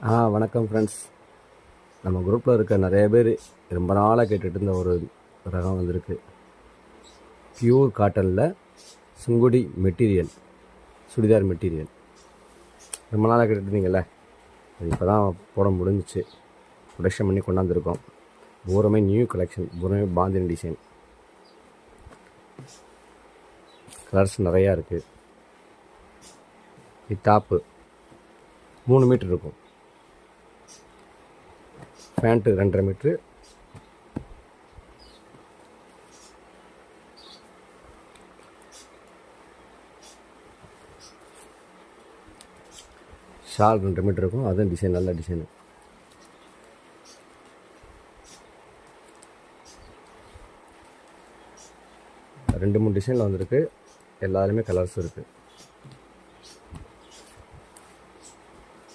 வணக்கம் ஃப்ரெண்ட்ஸ். நம்ம குரூப்பில் இருக்க நிறைய பேர் ரொம்ப நாளாக கேட்டுட்டு இருந்த ஒரு ரகம் வந்திருக்கு. பியூர் காட்டனில் சுங்குடி மெட்டீரியல், சுடிதார் மெட்டீரியல். ரொம்ப நாளாக கேட்டுட்டு இருந்தீங்கள்ல, அது இப்போ தான் போட முடிஞ்சிச்சு. ப்ரொடக்ஷன் பண்ணி கொண்டாந்துருக்கோம். பூரமே நியூ கலெக்ஷன், பூரமே பாந்தினி டிசைன். கலர்ஸ் நிறையா இருக்குது. இது டாப்பு 3 மீட்டர் இருக்கும். Pant 2.5 metre. ஷால் 2 மீட்டர் இருக்கும். அதுவும் டிசைன், நல்ல டிசைனு. ரெண்டு 3 டிசைனில் வந்திருக்கு. எல்லாருமே கலர்ஸ் இருக்குது.